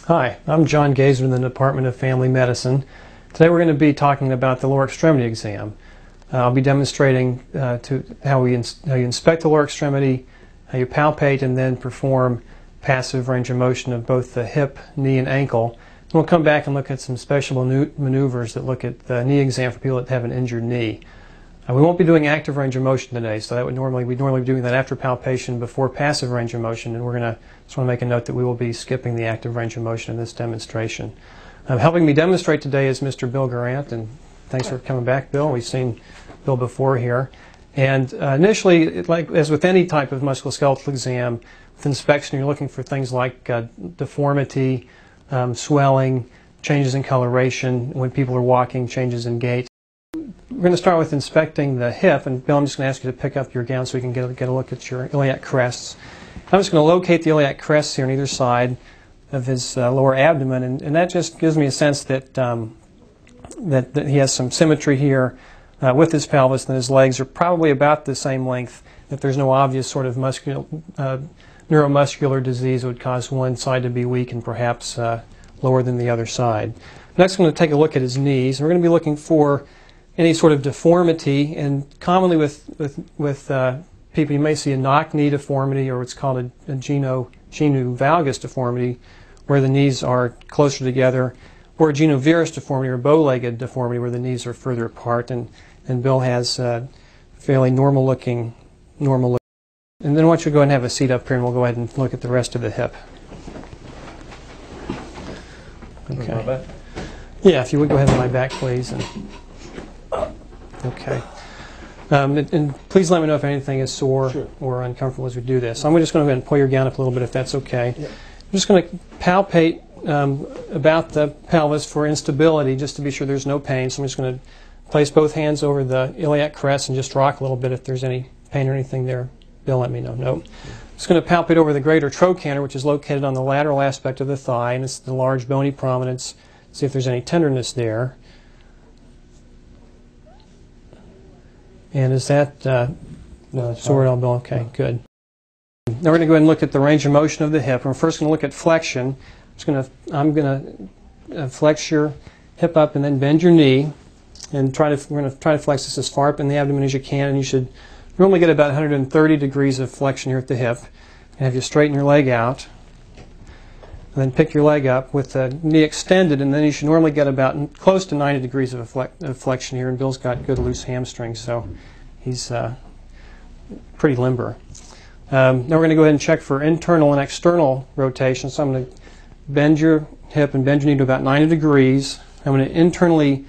Hi, I'm John Gazer in the Department of Family Medicine. Today we're going to be talking about the lower extremity exam. I'll be demonstrating how you inspect the lower extremity, how you palpate, and then perform passive range of motion of both the hip, knee, and ankle. And we'll come back and look at some special maneuvers that look at the knee exam for people that have an injured knee. We won't be doing active range of motion today, so we'd normally be doing that after palpation before passive range of motion, and just want to make a note that we will be skipping the active range of motion in this demonstration. Helping me demonstrate today is Mr. Bill Garant, and thanks for coming back, Bill. We've seen Bill before here. And initially, like as with any type of musculoskeletal exam, with inspection you're looking for things like deformity, swelling, changes in coloration, when people are walking, changes in gait. We're going to start with inspecting the hip, and Bill, I'm just going to ask you to pick up your gown so we can get a look at your iliac crests. I'm just going to locate the iliac crests here on either side of his lower abdomen, and that just gives me a sense that that he has some symmetry here with his pelvis, and his legs are probably about the same length, that there's no obvious sort of neuromuscular disease that would cause one side to be weak and perhaps lower than the other side. Next, I'm going to take a look at his knees, and we're going to be looking for any sort of deformity, and commonly with people you may see a knock knee deformity, or what's called a genu valgus deformity, where the knees are closer together, or a genu varus deformity, or bow-legged deformity, where the knees are further apart, and Bill has fairly normal looking. And then I want you to go ahead and have a seat up here, and we'll go ahead and look at the rest of the hip. Okay. Yeah, if you would go ahead on my back, please. Okay. And please let me know if anything is sore or uncomfortable as we do this. So I'm just going to go ahead and pull your gown up a little bit if that's okay. Yeah. I'm just going to palpate about the pelvis for instability, just to be sure there's no pain. So I'm just going to place both hands over the iliac crest and just rock a little bit if there's any pain or anything there. Bill, let me know. No. I'm just going to palpate over the greater trochanter, which is located on the lateral aspect of the thigh, and it's the large bony prominence. See if there's any tenderness there. And is that sore at all, Bill? Okay, good. Now we're going to go ahead and look at the range of motion of the hip. We're first going to look at flexion. I'm going to flex your hip up and then bend your knee, and we're going to try to flex this as far up in the abdomen as you can. And you should normally get about 130 degrees of flexion here at the hip. And have you straighten your leg out, and then pick your leg up with the knee extended, and then you should normally get about close to 90 degrees of flexion here. And Bill's got good loose hamstrings, so he's pretty limber. Now we're going to go ahead and check for internal and external rotation. So I'm going to bend your hip and bend your knee to about 90 degrees. I'm going to internally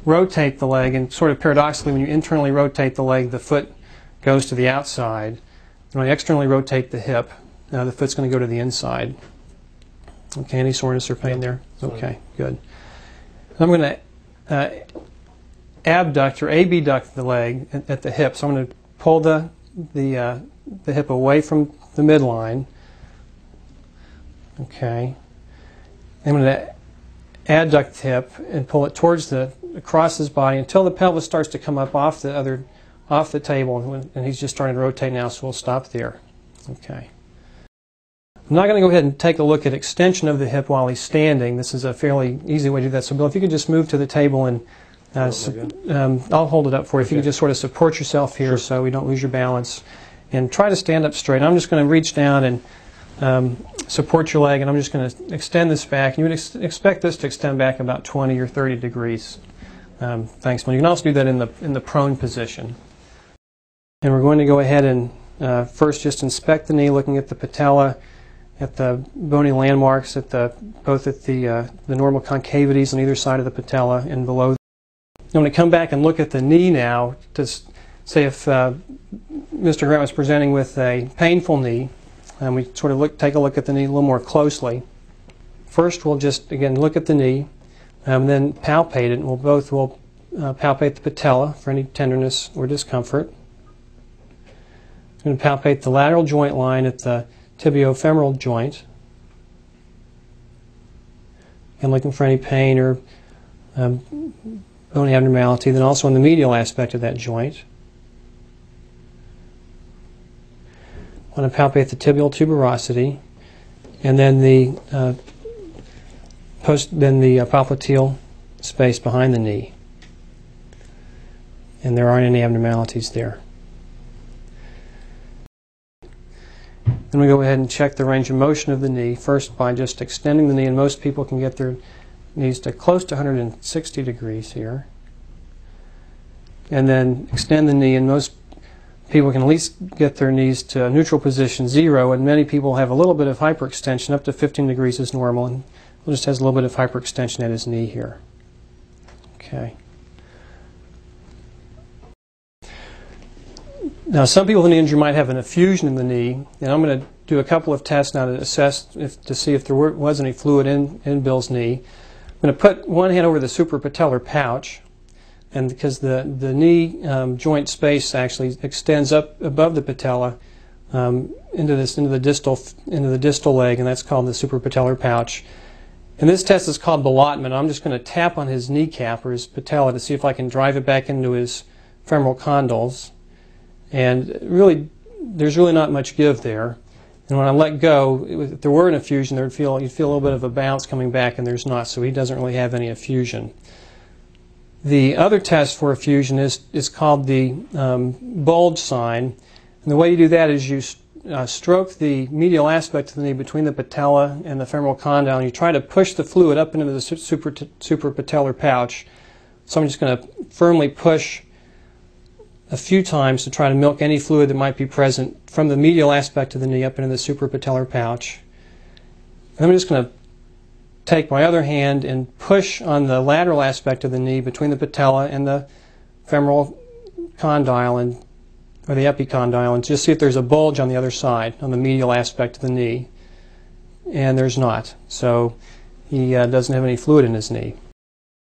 rotate the leg, and sort of paradoxically, when you internally rotate the leg, the foot goes to the outside. And when I externally rotate the hip, the foot's going to go to the inside. Okay, any soreness or pain there? Okay, good. I'm going to abduct or abduct the leg at the hip. So I'm going to pull the hip away from the midline. Okay. I'm going to adduct the hip and pull it towards across his body until the pelvis starts to come up off the table, and he's just starting to rotate now, so we'll stop there. Okay. I'm not going to go ahead and take a look at extension of the hip while he's standing. This is a fairly easy way to do that. So Bill, if you could just move to the table, and I'll hold it up for you. If you could just sort of support yourself here so we don't lose your balance, and try to stand up straight. I'm just going to reach down and support your leg, and I'm just going to extend this back. You would expect this to extend back about 20 or 30 degrees. Thanks, Bill. You can also do that in the prone position. And we're going to go ahead and first just inspect the knee, looking at the patella, at the bony landmarks, both at the normal concavities on either side of the patella and below. I'm going to come back and look at the knee now to say if Mr. Grant was presenting with a painful knee, and we sort of take a look at the knee a little more closely. First, we'll just again look at the knee, and then palpate it. And we'll palpate the patella for any tenderness or discomfort. I'm going to palpate the lateral joint line at the tibiofemoral joint, and looking for any pain or bony abnormality. Then also in the medial aspect of that joint. I want to palpate the tibial tuberosity, and then the popliteal space behind the knee. And there aren't any abnormalities there. Then we go ahead and check the range of motion of the knee, first by just extending the knee, and most people can get their knees to close to 160 degrees here. And then extend the knee, and most people can at least get their knees to a neutral position, 0, and many people have a little bit of hyperextension. Up to 15 degrees is normal, and just has a little bit of hyperextension at his knee here. Okay. Now, some people with an injury might have an effusion in the knee, and I'm going to do a couple of tests now to assess to see if there was any fluid in Bill's knee. I'm going to put one hand over the suprapatellar pouch, and because the knee joint space actually extends up above the patella into the distal leg, and that's called the suprapatellar pouch. And this test is called ballottement. I'm just going to tap on his kneecap or his patella to see if I can drive it back into his femoral condyles. And really, there's really not much give there. And when I let go, if there were an effusion, you'd feel a little bit of a bounce coming back, and there's not, so he doesn't really have any effusion. The other test for effusion is called the bulge sign. And the way you do that is you stroke the medial aspect of the knee between the patella and the femoral condyle, and you try to push the fluid up into the suprapatellar pouch. So I'm just going to firmly push a few times to try to milk any fluid that might be present from the medial aspect of the knee up into the suprapatellar pouch. And I'm just going to take my other hand and push on the lateral aspect of the knee between the patella and the femoral condyle, or the epicondyle, and just see if there's a bulge on the other side, on the medial aspect of the knee. And there's not. So he doesn't have any fluid in his knee.